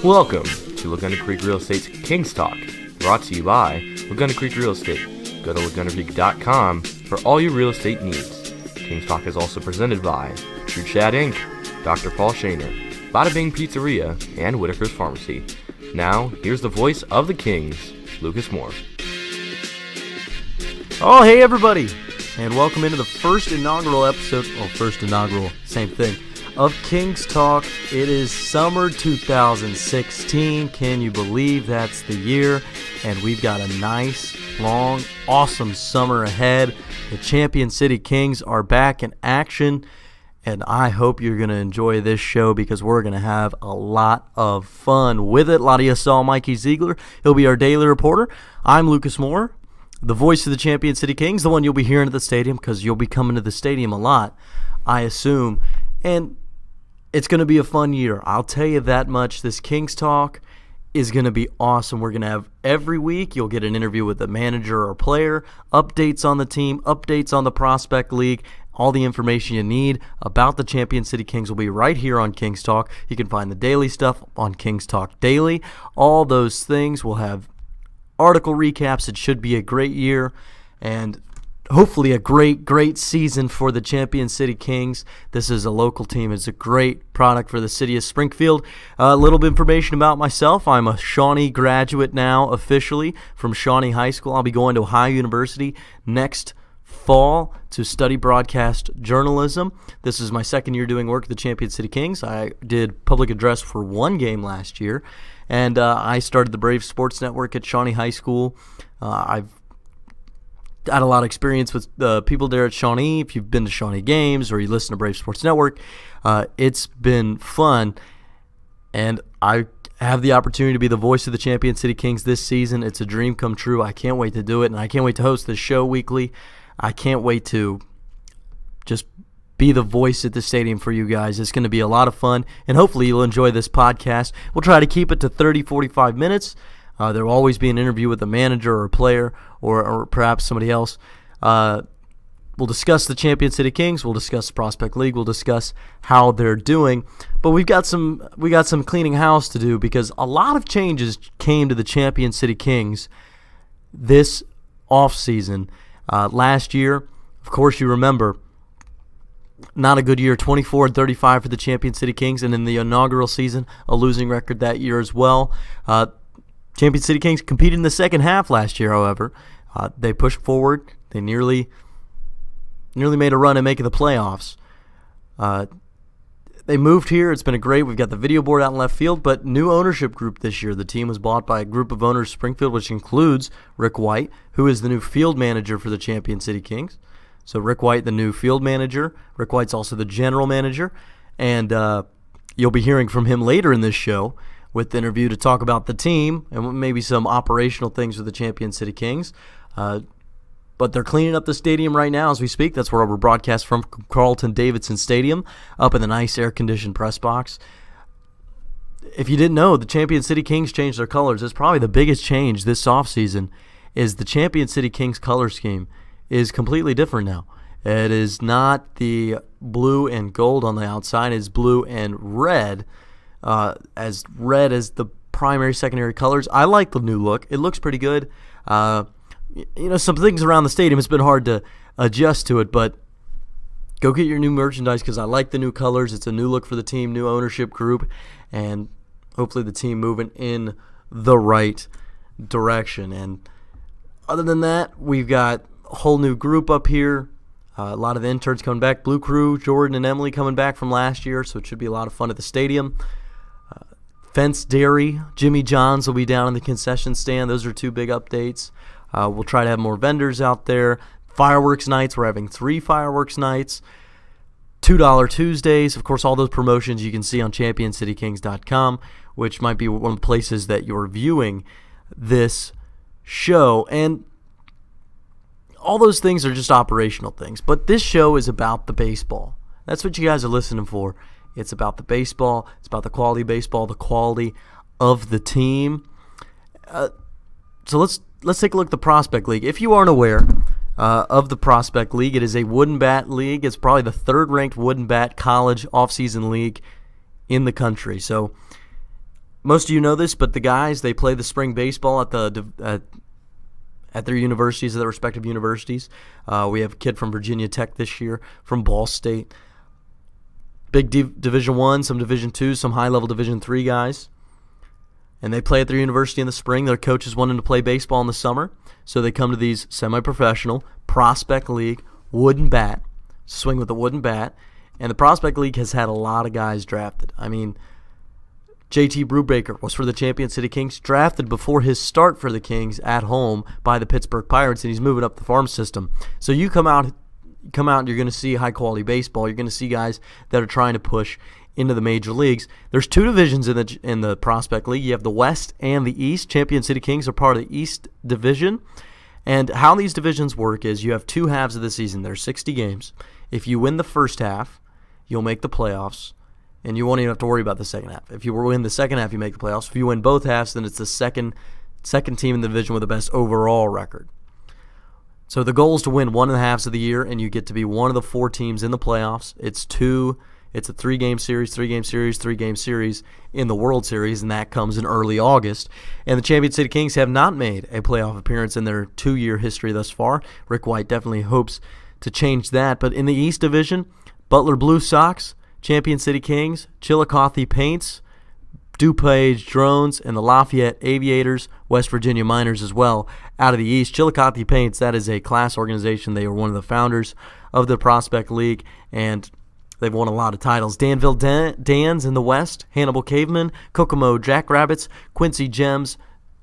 Welcome to Laguna Creek Real Estate's Kings Talk, brought to you by Laguna Creek Real Estate. Go to LagunaCreek.com for all your real estate needs. Kings Talk is also presented by True Chat Inc., Dr. Paul Shaner, Bada Bing Pizzeria, and Whitaker's Pharmacy. Now, here's the voice of the Kings, Lucas Moore. Oh, hey everybody, and welcome into the first inaugural episode, same thing, of Kings Talk. It is summer 2016. Can you believe that's the year? And we've got a nice, long, awesome summer ahead. The Champion City Kings are back in action, and I hope you're going to enjoy this show because we're going to have a lot of fun with it. A lot of you saw Mikey Ziegler. He'll be our daily reporter. I'm Lucas Moore, the voice of the Champion City Kings, the one you'll be hearing at the stadium because you'll be coming to the stadium a lot, I assume. And it's going to be a fun year. I'll tell you that much. This Kings Talk is going to be awesome. We're going to have every week, you'll get an interview with the manager or player, updates on the team, updates on the Prospect League. All the information you need about the Champion City Kings will be right here on Kings Talk. You can find the daily stuff on Kings Talk Daily. All those things. We'll have article recaps. It should be a great year and hopefully a great season for the Champion City Kings. This is a local team. It's a great product for the city of Springfield. A little bit of information about myself. I'm a Shawnee graduate now officially from Shawnee High School. I'll be going to Ohio University next fall to study broadcast journalism. This is my second year doing work at the Champion City Kings. I did public address for one game last year, and I started the Brave Sports Network at Shawnee High School. I've had a lot of experience with people there at Shawnee. If you've been to Shawnee games or you listen to Brave Sports Network, it's been fun, and I have the opportunity to be the voice of the Champion City Kings this season. It's a dream come true. I can't wait to do it, and I can't wait to host this show weekly. I can't wait to just be the voice at the stadium for you guys. It's going to be a lot of fun, and hopefully you'll enjoy this podcast. We'll try to keep it to 30, 45 minutes. There will always be an interview with a manager or a player or perhaps somebody else. We'll discuss the Champion City Kings. We'll discuss the Prospect League. We'll discuss how they're doing. But we got some cleaning house to do because a lot of changes came to the Champion City Kings this offseason. Last year, of course, you remember, not a good year, 24-35 for the Champion City Kings, and in the inaugural season, a losing record that year as well. Champion City Kings competed in the second half last year, however. They pushed forward. They nearly made a run at making the playoffs. They moved here. It's been we've got the video board out in left field, but new ownership group this year. The team was bought by a group of owners, Springfield, which includes Rick White, who is the new field manager for the Champion City Kings. So Rick White, the new field manager. Rick White's also the general manager, and you'll be hearing from him later in this show with the interview to talk about the team and maybe some operational things with the Champion City Kings. But they're cleaning up the stadium right now as we speak. That's where we're broadcast from Carlton-Davidson Stadium, up in the nice air-conditioned press box. If you didn't know, the Champion City Kings changed their colors. It's probably the biggest change this offseason is the Champion City Kings color scheme is completely different now. It is not the blue and gold on the outside. It's blue and red, as red as the primary, secondary colors. I like the new look. It looks pretty good. Some things around the stadium, it's been hard to adjust to it, but go get your new merchandise because I like the new colors. It's a new look for the team, new ownership group, and hopefully the team moving in the right direction. And other than that, we've got a whole new group up here. A lot of the interns coming back. Blue Crew, Jordan and Emily coming back from last year, so it should be a lot of fun at the stadium. Fence Dairy, Jimmy John's will be down in the concession stand. Those are two big updates. We'll try to have more vendors out there. Fireworks nights, we're having 3 fireworks nights. $2 Tuesdays, of course, all those promotions you can see on ChampionCityKings.com, which might be one of the places that you're viewing this show. And all those things are just operational things. But this show is about the baseball. That's what you guys are listening for. It's about the baseball. It's about the quality of baseball, the quality of the team. So let's take a look at the Prospect League. If you aren't aware of the Prospect League, it is a wooden bat league. It's probably the third-ranked wooden bat college offseason league in the country. So most of you know this, but the guys, they play the spring baseball at their universities, at their respective universities. We have a kid from Virginia Tech this year, from Ball State. Big Division I, some Division II, some high-level Division III guys. And they play at their university in the spring. Their coaches want them to play baseball in the summer, so they come to these semi-professional Prospect League wooden bat, swing with a wooden bat. And the Prospect League has had a lot of guys drafted. I mean, JT Brubaker was for the Champion City Kings, drafted before his start for the Kings at home by the Pittsburgh Pirates, and he's moving up the farm system. So you come out and you're going to see high-quality baseball. You're going to see guys that are trying to push into the major leagues. There's two divisions in the Prospect League. You have the West and the East. Champion City Kings are part of the East Division. And how these divisions work is you have two halves of the season. There's 60 games. If you win the first half, you'll make the playoffs, and you won't even have to worry about the second half. If you win the second half, you make the playoffs. If you win both halves, then it's the second team in the division with the best overall record. So the goal is to win one of the halves of the year, and you get to be one of the 4 teams in the playoffs. It's a 3-game series, 3-game series, 3-game series in the World Series, and that comes in early August. And the Champion City Kings have not made a playoff appearance in their 2-year history thus far. Rick White definitely hopes to change that. But in the East Division, Butler Blue Sox, Champion City Kings, Chillicothe Paints, DuPage Drones, and the Lafayette Aviators, West Virginia Miners as well, out of the East. Chillicothe Paints, that is a class organization. They were one of the founders of the Prospect League, and they've won a lot of titles. Danville Dans in the West, Hannibal Cavemen, Kokomo Jackrabbits, Quincy Gems,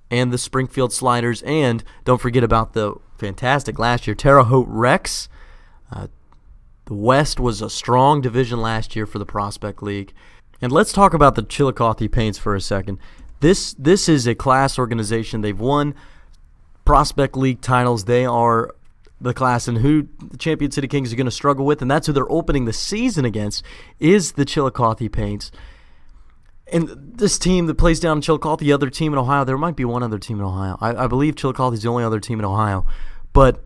and the Springfield Sliders. And don't forget about the fantastic last year, Terre Haute Rex. The West was a strong division last year for the Prospect League. And let's talk about the Chillicothe Paints for a second. This is a class organization. They've won Prospect League titles. They are the class, and who the Champion City Kings are going to struggle with, and that's who they're opening the season against, is the Chillicothe Paints. And this team that plays down in Chillicothe, the other team in Ohio, there might be one other team in Ohio. I believe Chillicothe is the only other team in Ohio. But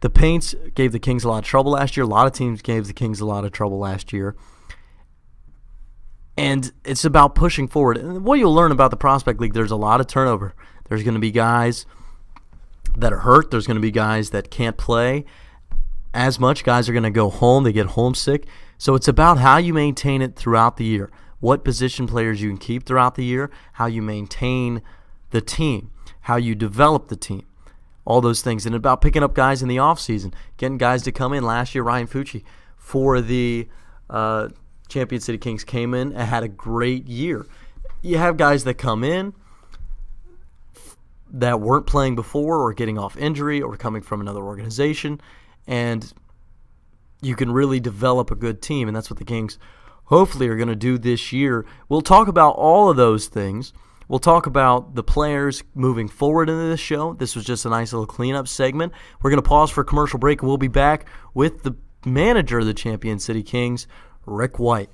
the Paints gave the Kings a lot of trouble last year. A lot of teams gave the Kings a lot of trouble last year. And it's about pushing forward. And what you'll learn about the Prospect League, there's a lot of turnover. There's going to be guys that are hurt. There's going to be guys that can't play as much. Guys are going to go home. They get homesick. So it's about how you maintain it throughout the year, what position players you can keep throughout the year, how you maintain the team, how you develop the team, all those things. And about picking up guys in the offseason, getting guys to come in. Last year, Ryan Fucci for the Champion City Kings came in and had a great year. You have guys that come in that weren't playing before or getting off injury or coming from another organization, and you can really develop a good team, and that's what the Kings hopefully are going to do this year. We'll talk about all of those things. We'll talk about the players moving forward into this show. This was just a nice little cleanup segment. We're going to pause for a commercial break, and we'll be back with the manager of the Champion City Kings, Rick White.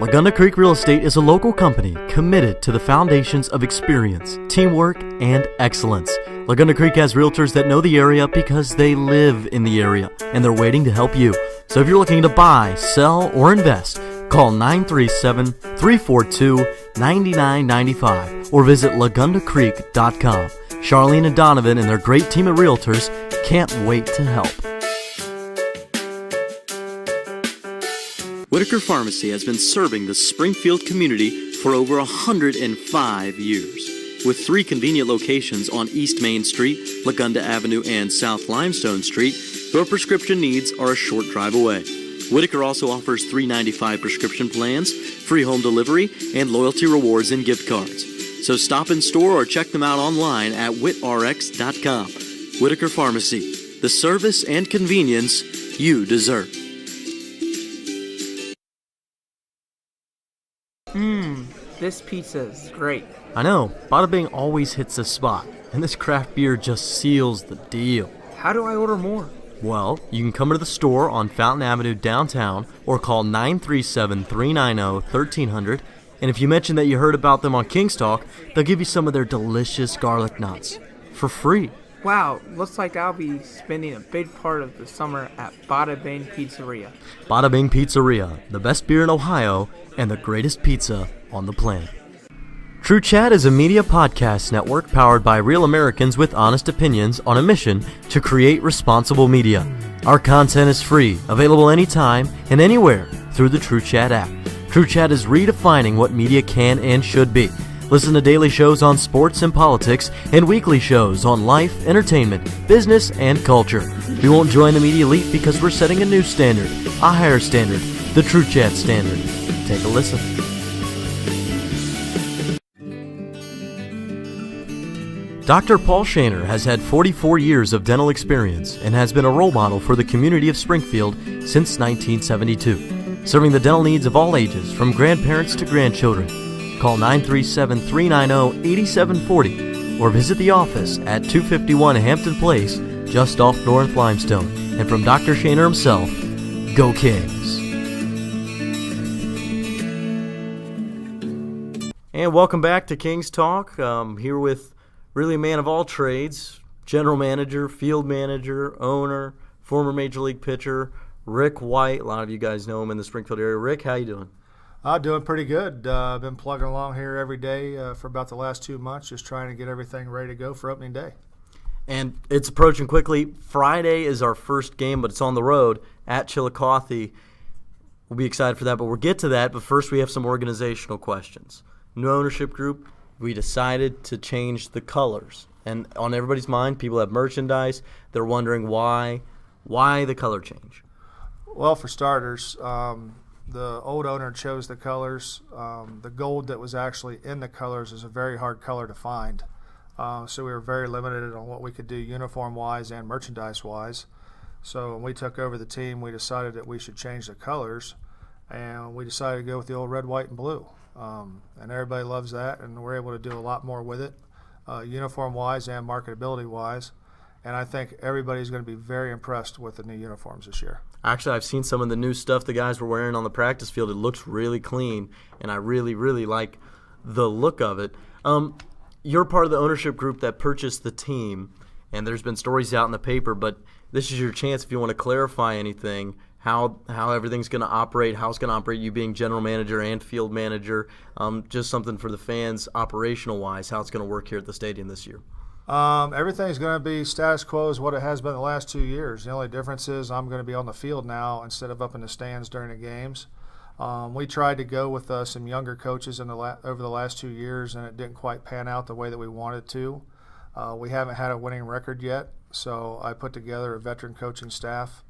Laguna Creek Real Estate is a local company committed to the foundations of experience, teamwork, and excellence. Laguna Creek has realtors that know the area because they live in the area, and they're waiting to help you. So if you're looking to buy, sell, or invest, call 937-342-9995 or visit LagunaCreek.com. Charlene and Donovan and their great team of realtors can't wait to help. Whitaker Pharmacy has been serving the Springfield community for over 105 years. With 3 convenient locations on East Main Street, Lagunda Avenue, and South Limestone Street, your prescription needs are a short drive away. Whitaker also offers $3.95 prescription plans, free home delivery, and loyalty rewards and gift cards. So stop in store or check them out online at whitrx.com. Whitaker Pharmacy, the service and convenience you deserve. This pizza is great. I know, Bada Bing always hits the spot, and this craft beer just seals the deal. How do I order more? Well, you can come to the store on Fountain Avenue downtown or call 937-390-1300, and if you mention that you heard about them on King's Talk, they'll give you some of their delicious garlic knots for free. Wow, looks like I'll be spending a big part of the summer at Bada Bing Pizzeria. Bada Bing Pizzeria, the best beer in Ohio and the greatest pizza on the planet. True Chat is a media podcast network powered by real Americans with honest opinions on a mission to create responsible media. Our content is free, available anytime and anywhere through the True Chat app. True Chat is redefining what media can and should be. Listen to daily shows on sports and politics and weekly shows on life, entertainment, business, and culture. We won't join the media elite because we're setting a new standard, a higher standard, the True Chat standard. Take a listen. Dr. Paul Shaner has had 44 years of dental experience and has been a role model for the community of Springfield since 1972, serving the dental needs of all ages, from grandparents to grandchildren. Call 937-390-8740 or visit the office at 251 Hampton Place, just off North Limestone. And from Dr. Shaner himself, go Kings! And welcome back to Kings Talk. Here with really a man of all trades, general manager, field manager, owner, former Major League pitcher, Rick White. A lot of you guys know him in the Springfield area. Rick, how you doing? Doing pretty good. I've been plugging along here every day for about the last 2 months, just trying to get everything ready to go for opening day. And it's approaching quickly. Friday is our first game, but it's on the road at Chillicothe. We'll be excited for that, but we'll get to that. But first we have some organizational questions. New ownership group. We decided to change the colors. And on everybody's mind, people have merchandise. They're wondering why the color change. Well, for starters, the old owner chose the colors. The gold that was actually in the colors is a very hard color to find. So we were very limited on what we could do uniform-wise and merchandise-wise. So when we took over the team, we decided that we should change the colors, and we decided to go with the old red, white, and blue. And everybody loves that, and we're able to do a lot more with it, uniform-wise and marketability-wise. And I think everybody's going to be very impressed with the new uniforms this year. Actually, I've seen some of the new stuff the guys were wearing on the practice field. It looks really clean, and I really, really like the look of it. You're part of the ownership group that purchased the team, and there's been stories out in the paper, but this is your chance if you want to clarify anything, how everything's going to operate, how it's going to operate, you being general manager and field manager, just something for the fans operational-wise, how it's going to work here at the stadium this year. Everything's going to be status quo as what it has been the last 2 years. The only difference is I'm going to be on the field now instead of up in the stands during the games. We tried to go with some younger coaches over the last 2 years, and it didn't quite pan out the way that we wanted to. We haven't had a winning record yet, so I put together a veteran coaching staff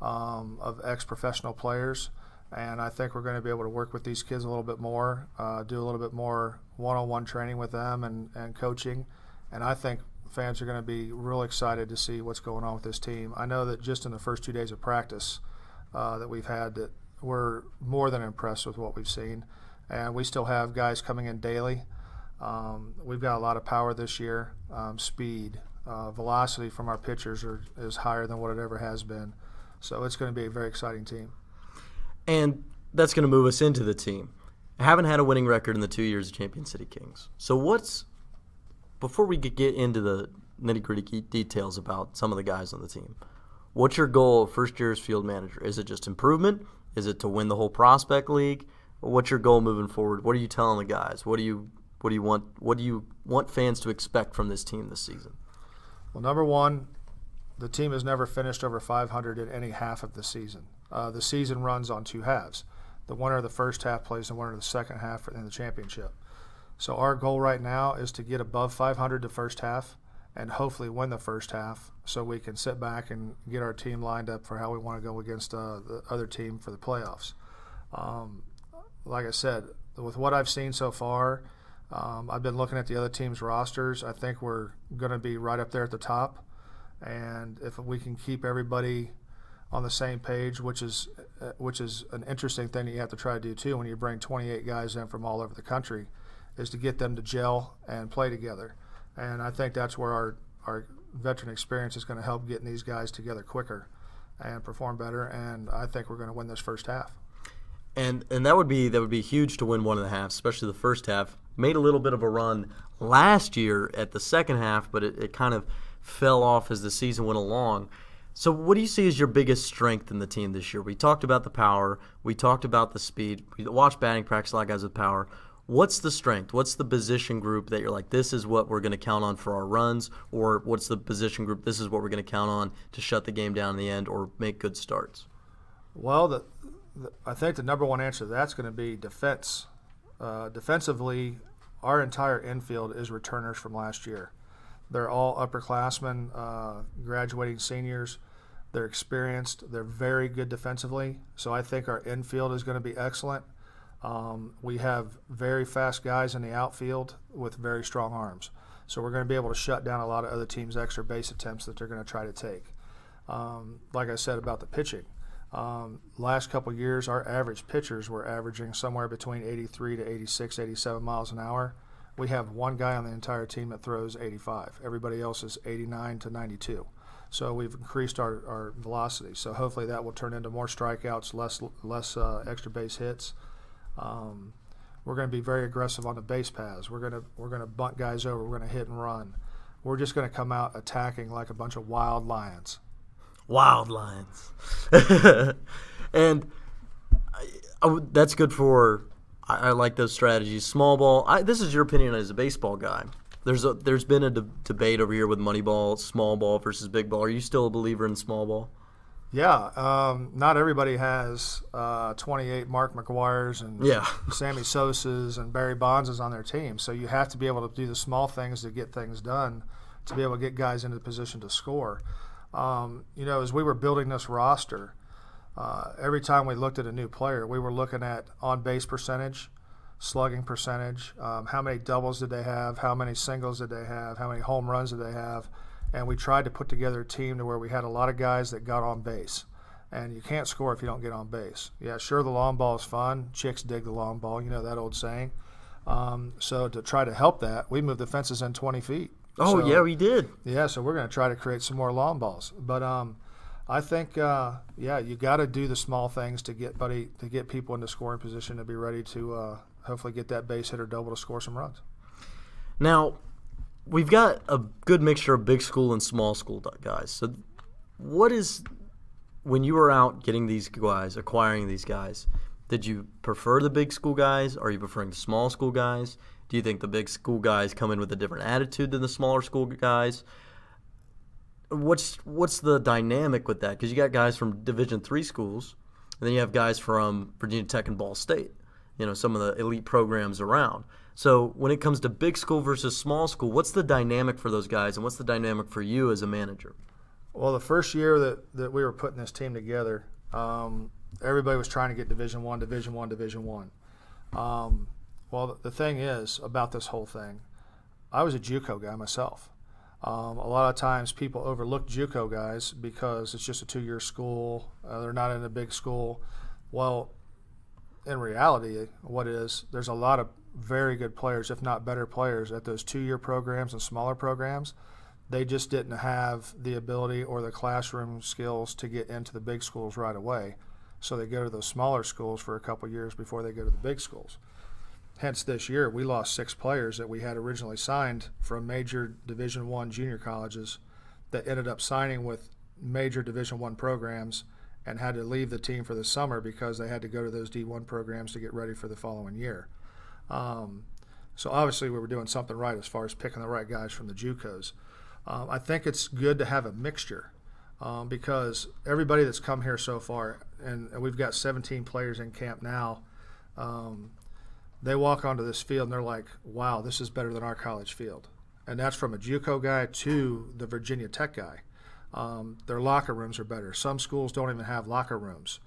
of ex-professional players, and I think we're going to be able to work with these kids a little bit more, do a little bit more one-on-one training with them and coaching. And I think fans are going to be real excited to see what's going on with this team. I know that just in the first 2 days of practice that we've had, that we're more than impressed with what we've seen. And we still have guys coming in daily. We've got a lot of power this year, speed, velocity from our pitchers is higher than what it ever has been. So it's going to be a very exciting team. And that's going to move us into the team. I haven't had a winning record in the 2 years of Champion City Kings. So before we get into the nitty-gritty details about some of the guys on the team, what's your goal first year as field manager? Is it just improvement? Is it to win the whole prospect league? What's your goal moving forward? What are you telling the guys? What do you want fans to expect from this team this season? Well, number one, the team has never finished over 500 in any half of the season. The season runs on 2 halves. The winner of the first half plays the winner of the second half in the championship. So our goal right now is to get above 500 the first half and hopefully win the first half so we can sit back and get our team lined up for how we want to go against the other team for the playoffs. Like I said, with what I've seen so far, I've been looking at the other teams' rosters. I think we're going to be right up there at the top. And if we can keep everybody on the same page, which is an interesting thing that you have to try to do too when you bring 28 guys in from all over the country, is to get them to gel and play together. And I think that's where our veteran experience is going to help getting these guys together quicker and perform better. And I think we're going to win this first half. And that would be huge to win one and a half, especially the first half. Made a little bit of a run last year at the second half, but it kind of fell off as the season went along. So what do you see as your biggest strength in the team this year? We talked about the power. We talked about the speed. We watched batting practice, a lot of guys with power. What's the strength? What's the position group that you're like, this is what we're going to count on for our runs? Or what's the position group, this is what we're going to count on to shut the game down in the end or make good starts? Well, I think the number one answer to that's going to be defense. Defensively, our entire infield is returners from last year. They're all upperclassmen, graduating seniors. They're experienced. They're very good defensively. So I think our infield is going to be excellent. We have very fast guys in the outfield with very strong arms. So we're going to be able to shut down a lot of other teams' extra base attempts that they're going to try to take. Like I said about the pitching, last couple years our average pitchers were averaging somewhere between 83 to 86, 87 miles an hour. We have one guy on the entire team that throws 85. Everybody else is 89 to 92. So we've increased our velocity. So hopefully that will turn into more strikeouts, less extra base hits. We're going to be very aggressive on the base paths. We're going to bunt guys over. We're going to hit and run. We're just going to come out attacking like a bunch of wild lions. Wild lions. And that's good for – I like those strategies. Small ball. This is your opinion as a baseball guy. There's been a debate over here with Moneyball, small ball versus big ball. Are you still a believer in small ball? Yeah. Not everybody has 28 Mark McGuires and Sammy Sosas and Barry Bonds on their team. So you have to be able to do the small things to get things done, to be able to get guys into the position to score. As we were building this roster, every time we looked at a new player, we were looking at on-base percentage, slugging percentage, how many doubles did they have, how many singles did they have, how many home runs did they have, and we tried to put together a team to where we had a lot of guys that got on base. And you can't score if you don't get on base. Yeah, sure, the long ball is fun. Chicks dig the long ball, that old saying. So to try to help that, we moved the fences in 20 feet. Oh, yeah, we did. Yeah, so we're going to try to create some more long balls. But I think, you got to do the small things to get people into scoring position to be ready to hopefully get that base hit or double to score some runs. Now, we've got a good mixture of big school and small school guys. So when you were out getting these guys, acquiring these guys, did you prefer the big school guys? Are you preferring the small school guys? Do you think the big school guys come in with a different attitude than the smaller school guys? What's the dynamic with that? Because you got guys from Division III schools, and then you have guys from Virginia Tech and Ball State, some of the elite programs around. So when it comes to big school versus small school, what's the dynamic for those guys, and what's the dynamic for you as a manager? Well, the first year that we were putting this team together, everybody was trying to get Division I, Division I, Division I. Well, the thing is about this whole thing, I was a JUCO guy myself. A lot of times people overlook JUCO guys because it's just a 2-year school. They're not in a big school. Well, in reality, there's a lot of very good players, if not better players, at those 2-year programs and smaller programs. They just didn't have the ability or the classroom skills to get into the big schools right away. So they go to those smaller schools for a couple years before they go to the big schools. Hence, this year, we lost 6 players that we had originally signed from major Division I junior colleges that ended up signing with major Division I programs and had to leave the team for the summer because they had to go to those D1 programs to get ready for the following year. So obviously we were doing something right as far as picking the right guys from the JUCOs. I think it's good to have a mixture because everybody that's come here so far, and we've got 17 players in camp now, they walk onto this field and they're like, wow, this is better than our college field. And that's from a JUCO guy to the Virginia Tech guy. Their locker rooms are better. Some schools don't even have locker rooms.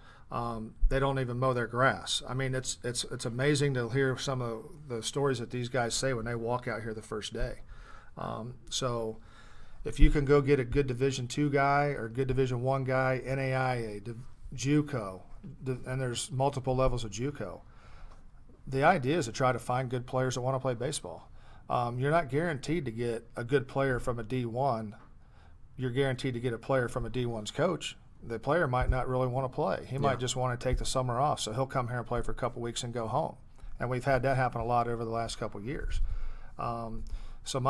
They don't even mow their grass. I mean, it's amazing to hear some of the stories that these guys say when they walk out here the first day. So if you can go get a good Division II guy or a good Division I guy, NAIA, JUCO, and there's multiple levels of JUCO, the idea is to try to find good players that want to play baseball. You're not guaranteed to get a good player from a D1. You're guaranteed to get a player from a D1's coach. The player might not really want to play. He might just want to take the summer off, so he'll come here and play for a couple weeks and go home. And we've had that happen a lot over the last couple years. So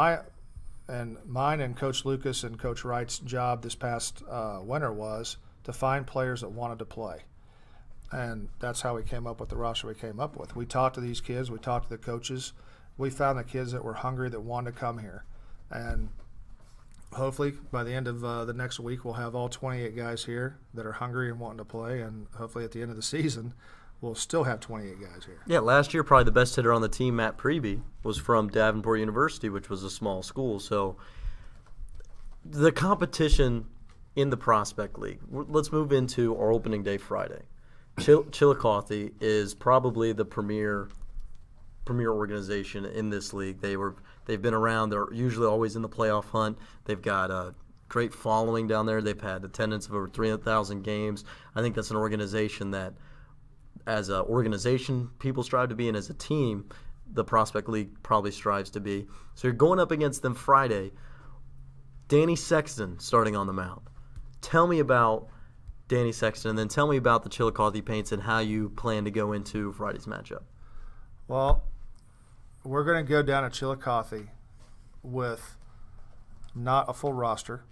and mine and Coach Lukas and Coach Wright's job this past winter was to find players that wanted to play. And that's how we came up with the roster we came up with. We talked to these kids. We talked to the coaches. We found the kids that were hungry, that wanted to come here. And hopefully by the end of the next week, we'll have all 28 guys here that are hungry and wanting to play. And hopefully at the end of the season, we'll still have 28 guys here. Yeah, last year probably the best hitter on the team, Matt Preby, was from Davenport University, which was a small school. So the competition in the Prospect League. Let's move into our opening day Friday. Chillicothe is probably the premier organization in this league. They've been around. They're usually always in the playoff hunt. They've got a great following down there. They've had attendance of over 300,000 games. I think that's an organization that, as an organization, people strive to be, and as a team, the Prospect League probably strives to be. So you're going up against them Friday. Danny Sexton starting on the mound. Tell me about Danny Sexton, and then tell me about the Chillicothe Paints and how you plan to go into Friday's matchup. Well, we're going to go down to Chillicothe with not a full roster.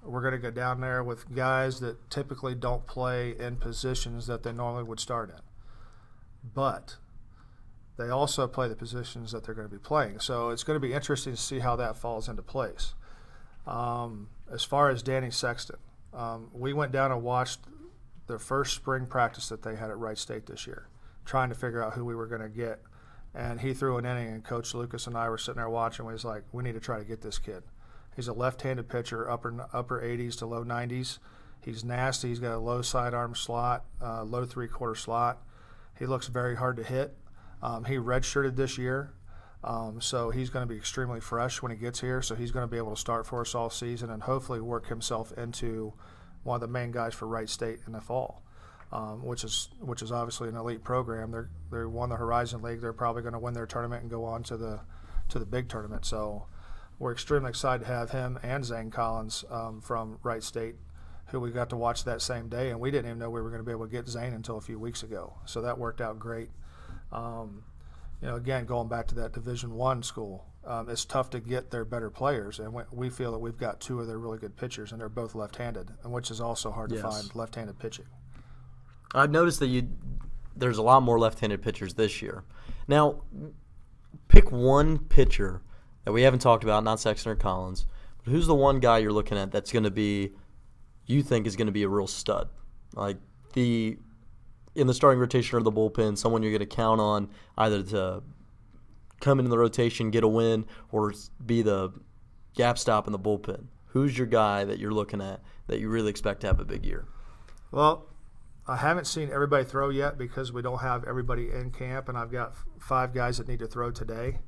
We're going to go down there with guys that typically don't play in positions that they normally would start in. But they also play the positions that they're going to be playing. So it's going to be interesting to see how that falls into place. As far as Danny Sexton, we went down and watched the first spring practice that they had at Wright State this year, trying to figure out who we were going to get. And he threw an inning, and Coach Lukas and I were sitting there watching. We was like, we need to try to get this kid. He's a left-handed pitcher, upper 80s to low 90s. He's nasty. He's got a low sidearm slot, low three-quarter slot. He looks very hard to hit. He redshirted this year, so he's going to be extremely fresh when he gets here. So he's going to be able to start for us all season and hopefully work himself into one of the main guys for Wright State in the fall, which is obviously an elite program. They won the Horizon League. They're probably going to win their tournament and go on to the big tournament. So we're extremely excited to have him and Zane Collins from Wright State, who we got to watch that same day, and we didn't even know we were going to be able to get Zane until a few weeks ago. So that worked out great. Again, going back to that Division I school, it's tough to get their better players, and we feel that we've got two of their really good pitchers, and they're both left-handed, which is also hard to find left-handed pitching. I've noticed that there's a lot more left-handed pitchers this year. Now, pick one pitcher that we haven't talked about, not Sexton or Collins, but who's the one guy you're looking at that's going to be, you think is going to be a real stud? Like in the starting rotation or the bullpen, someone you're going to count on either to come into the rotation, get a win, or be the gap stop in the bullpen. Who's your guy that you're looking at that you really expect to have a big year? Well, I haven't seen everybody throw yet because we don't have everybody in camp, and I've got 5 guys that need to throw today.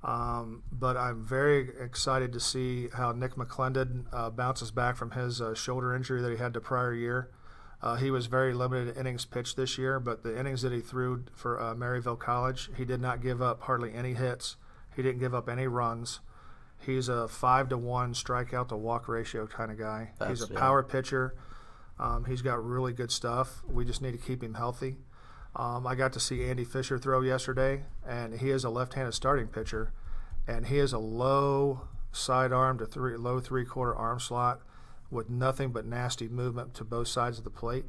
But I'm very excited to see how Nick McClendon bounces back from his shoulder injury that he had the prior year. He was very limited innings pitched this year, but the innings that he threw for Maryville College, he did not give up hardly any hits. He didn't give up any runs. He's a 5-to-1 strikeout to walk ratio kind of guy. He's a power pitcher. He's got really good stuff. We just need to keep him healthy. I got to see Andy Fisher throw yesterday, and he is a left-handed starting pitcher, and he is a low sidearm to low three-quarter arm slot with nothing but nasty movement to both sides of the plate.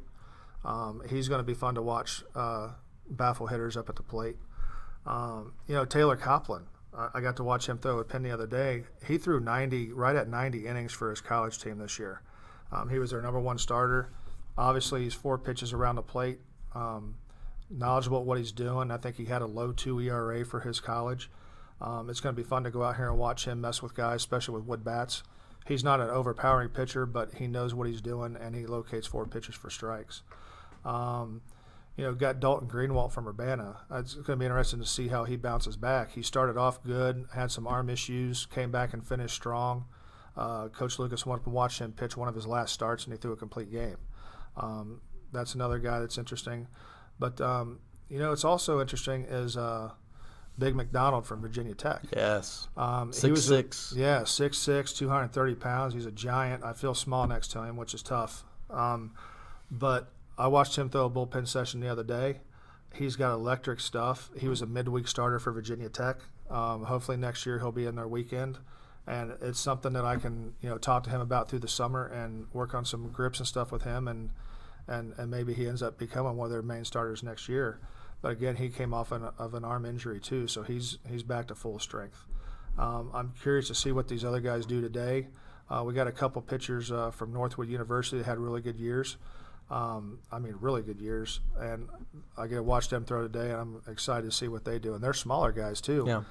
He's going to be fun to watch baffle hitters up at the plate. Taylor Copland, I got to watch him throw a pin the other day. He threw right at 90 innings for his college team this year. He was their number 1 starter. Obviously, he's 4 pitches around the plate. Knowledgeable at what he's doing. I think he had a low 2 ERA for his college. It's going to be fun to go out here and watch him mess with guys, especially with wood bats. He's not an overpowering pitcher, but he knows what he's doing, and he locates 4 pitches for strikes. Got Dalton Greenwald from Urbana. It's going to be interesting to see how he bounces back. He started off good, had some arm issues, came back and finished strong. Coach Lukas went up and watched him pitch one of his last starts, and he threw a complete game. That's another guy that's interesting. But, it's also interesting is Big McDonald from Virginia Tech. Yes. 6'6". 6'6", 230 pounds. He's a giant. I feel small next to him, which is tough. But I watched him throw a bullpen session the other day. He's got electric stuff. He was a midweek starter for Virginia Tech. Hopefully next year he'll be in their weekend. And it's something that I can, talk to him about through the summer and work on some grips and stuff with him, and maybe he ends up becoming one of their main starters next year. But again, he came off of an arm injury too, so he's back to full strength. I'm curious to see what these other guys do today. We got a couple pitchers from Northwood University that had really good years. Really good years. And I get to watch them throw today, and I'm excited to see what they do. And they're smaller guys too. Yeah.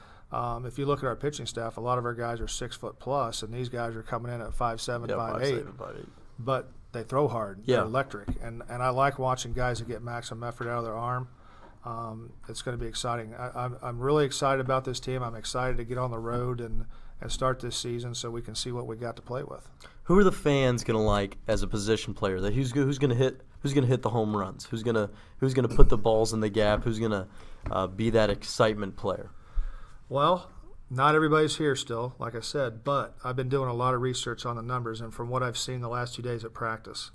If you look at our pitching staff, a lot of our guys are 6 foot plus, and these guys are coming in at 5'7", 5'8". But they throw hard. Yeah. They're electric. And I like watching guys that get maximum effort out of their arm. It's going to be exciting. I'm really excited about this team. I'm excited to get on the road and start this season so we can see what we got to play with. Who are the fans gonna like as a position player? That who's gonna hit the home runs? Who's gonna put the balls in the gap? Who's gonna be that excitement player? Well, not everybody's here still, like I said, but I've been doing a lot of research on the numbers, and from what I've seen the last 2 days at practice,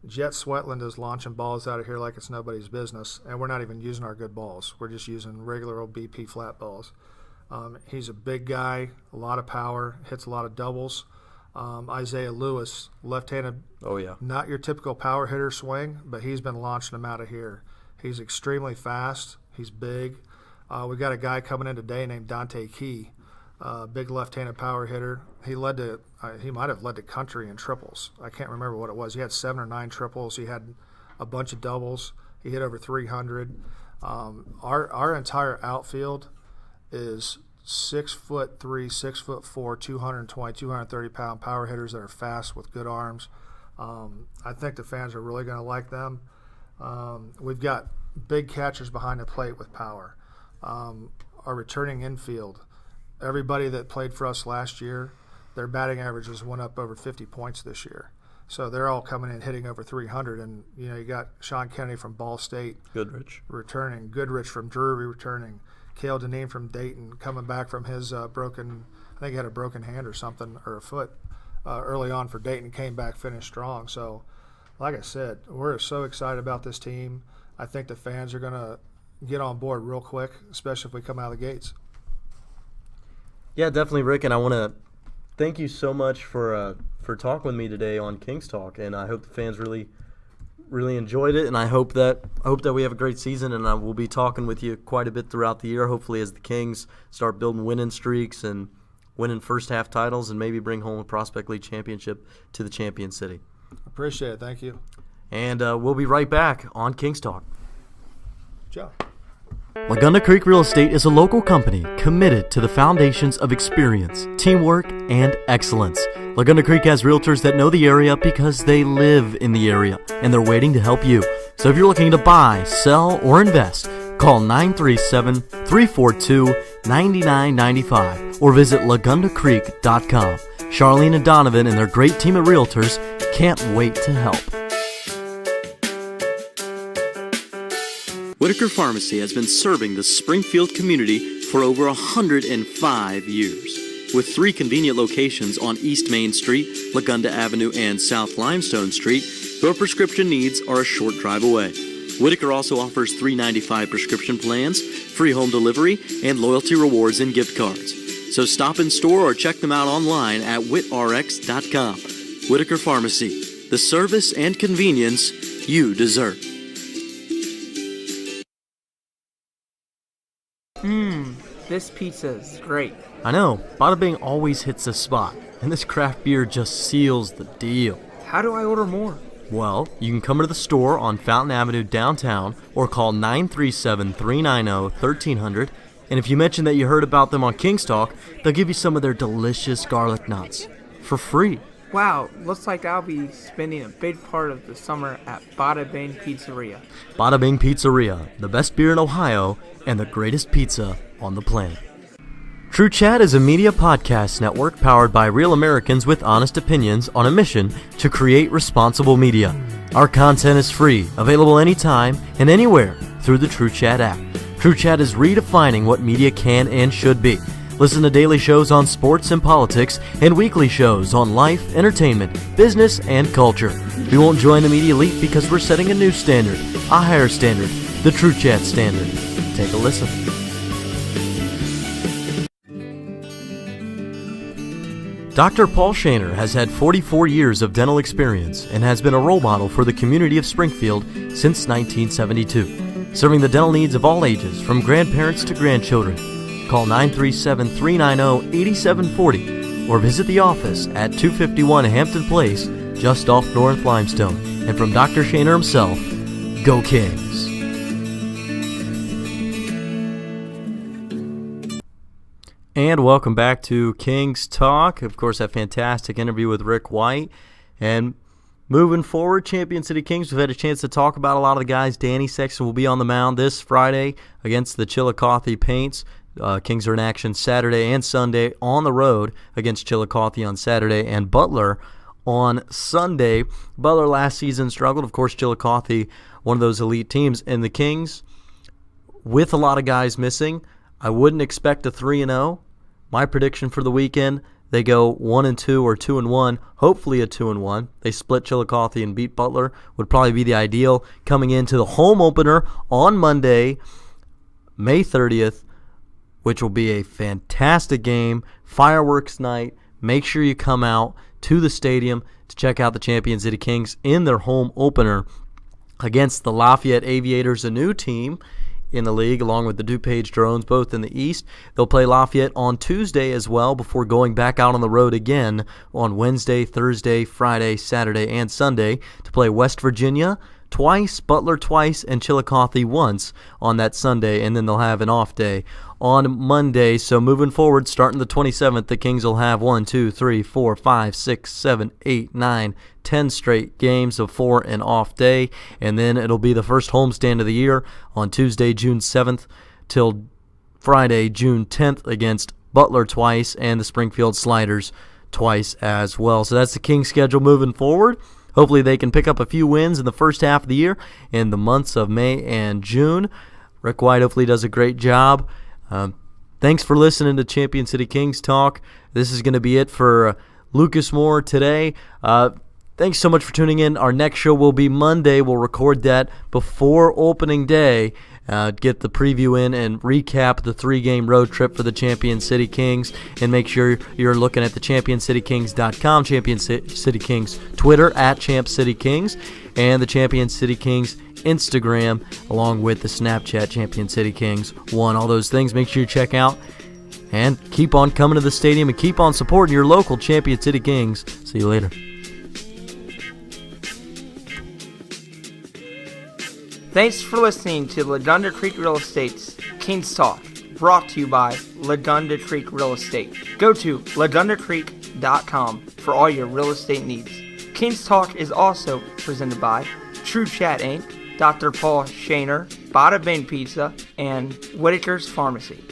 Jet Sweatland is launching balls out of here like it's nobody's business, and we're not even using our good balls. We're just using regular old BP flat balls. He's a big guy, a lot of power, hits a lot of doubles. Isaiah Lewis, left-handed, not your typical power hitter swing, but he's been launching them out of here. He's extremely fast. He's big. We got a guy coming in today named Dante Key, big left-handed power hitter. He might have led the country in triples. I can't remember what it was. He had 7 or 9 triples. He had a bunch of doubles. He hit over 300. Our entire outfield is 6'3", 6'4", 220, 230 pound power hitters that are fast with good arms. I think the fans are really going to like them. We've got big catchers behind the plate with power. Our returning infield, everybody that played for us last year, their batting averages went up over 50 points this year. So they're all coming in hitting over 300. And, you got Sean Kennedy from Ball State Goodrich returning, Goodrich from Drury returning, Cale Deneen from Dayton coming back from his I think he had a broken hand or something, or a foot early on for Dayton, came back, finished strong. So, like I said, we're so excited about this team. I think the fans are going to get on board real quick, especially if we come out of the gates. Yeah, definitely, Rick, and I want to thank you so much for talking with me today on Kings Talk, and I hope the fans really enjoyed it, and I hope that we have a great season, and I will be talking with you quite a bit throughout the year, hopefully as the Kings start building winning streaks and winning first half titles and maybe bring home a Prospect League championship to the champion city. Appreciate it. Thank you. And we'll be right back on Kings Talk. Ciao. Laguna Creek Real Estate is a local company committed to the foundations of experience, teamwork, and excellence. Laguna Creek has realtors that know the area because they live in the area, and they're waiting to help you. So if you're looking to buy, sell, or invest, call 937-342-9995 or visit lagundacreek.com. Charlene and Donovan and their great team of realtors can't wait to help. Whitaker Pharmacy has been serving the Springfield community for over 105 years. With 3 convenient locations on East Main Street, Lagunda Avenue, and South Limestone Street, your prescription needs are a short drive away. Whitaker also offers $3.95 prescription plans, free home delivery, and loyalty rewards and gift cards. So stop in store or check them out online at whitrx.com. Whitaker Pharmacy, the service and convenience you deserve. This pizza is great. I know, Bada Bing always hits the spot, and this craft beer just seals the deal. How do I order more? Well, you can come to the store on Fountain Avenue downtown or call 937-390-1300, and if you mention that you heard about them on Kings Talk, they'll give you some of their delicious garlic nuts for free. Wow, looks like I'll be spending a big part of the summer at Bada Bing Pizzeria. Bada Bing Pizzeria, the best beer in Ohio and the greatest pizza on the planet. True Chat is a media podcast network powered by real Americans with honest opinions on a mission to create responsible media. Our content is free, available anytime and anywhere through the True Chat app. True Chat is redefining what media can and should be. Listen to daily shows on sports and politics and weekly shows on life, entertainment, business, and culture. We won't join the media elite because we're setting a new standard, a higher standard, the True Chat standard. Take a listen. Dr. Paul Shaner has had 44 years of dental experience and has been a role model for the community of Springfield since 1972, serving the dental needs of all ages, from grandparents to grandchildren. Call 937-390-8740 or visit the office at 251 Hampton Place, just off North Limestone. And from Dr. Shaner himself, go Kings! And welcome back to Kings Talk. Of course, that fantastic interview with Rick White. And moving forward, Champion City Kings, we've had a chance to talk about a lot of the guys. Danny Sexton will be on the mound this Friday against the Chillicothe Paints. Kings are in action Saturday and Sunday on the road against Chillicothe on Saturday and Butler on Sunday. Butler last season struggled. Of course, Chillicothe, one of those elite teams. And the Kings, with a lot of guys missing, I wouldn't expect a 3-0. My prediction for the weekend, they go 1-2 or 2-1, hopefully a 2-1. They split Chillicothe and beat Butler, would probably be the ideal coming into the home opener on Monday, May 30th, which will be a fantastic game, fireworks night. Make sure you come out to the stadium to check out the Champion City Kings in their home opener against the Lafayette Aviators, a new team in the league, along with the DuPage Drones, both in the East. They'll play Lafayette on Tuesday as well before going back out on the road again on Wednesday, Thursday, Friday, Saturday, and Sunday to play West Virginia twice, Butler twice, and Chillicothe once on that Sunday, and then they'll have an off day on Monday. So moving forward, starting the 27th, the Kings will have 1, 2, 3, 4, 5, 6, 7, 8, 9, 10 straight games of 4 and off day, and then it'll be the first homestand of the year on Tuesday, June 7th till Friday, June 10th against Butler twice and the Springfield Sliders twice as well. So that's the Kings schedule moving forward. Hopefully they can pick up a few wins in the first half of the year in the months of May and June. Rick White hopefully does a great job. Thanks for listening to Champion City Kings Talk. This is going to be it for Lukas Moore today. Thanks so much for tuning in. Our next show will be Monday. We'll record that before opening day. Get the preview in and recap the 3-game road trip for the Champion City Kings. And make sure you're looking at the ChampionCityKings.com, Champion City Kings Twitter at Champ City Kings, and the Champion City Kings Instagram, along with the Snapchat Champion City Kings 1. All those things, make sure you check out. And keep on coming to the stadium and keep on supporting your local Champion City Kings. See you later. Thanks for listening to Ladunda Creek Real Estate's Kings Talk, brought to you by Ladunda Creek Real Estate. Go to ladundacreek.com for all your real estate needs. Kings Talk is also presented by True Chat Inc., Dr. Paul Shaner, Bada Bing Pizza, and Whitaker's Pharmacy.